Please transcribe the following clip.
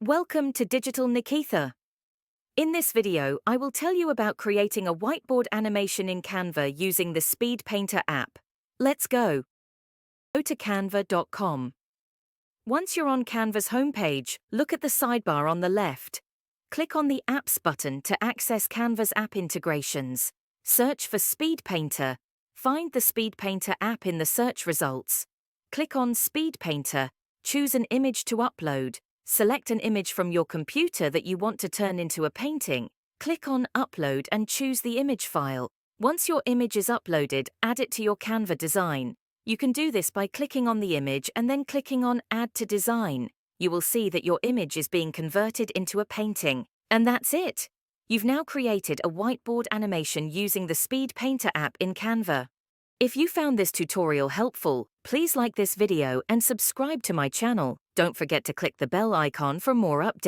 Welcome to Digital Nikitha. In this video, I will tell you about creating a whiteboard animation in Canva using the Speed Painter app. Let's go. Go to canva.com. Once you're on Canva's homepage, look at the sidebar on the left. Click on the Apps button to access Canva's app integrations. Search for Speed Painter. Find the Speed Painter app in the search results. Click on Speed Painter. Choose an image to upload. Select an image from your computer that you want to turn into a painting. Click on Upload and choose the image file. Once your image is uploaded, add it to your Canva design. You can do this by clicking on the image and then clicking on Add to Design. You will see that your image is being converted into a painting. And that's it! You've now created a whiteboard animation using the Speed Painter app in Canva. If you found this tutorial helpful, please like this video and subscribe to my channel. Don't forget to click the bell icon for more updates.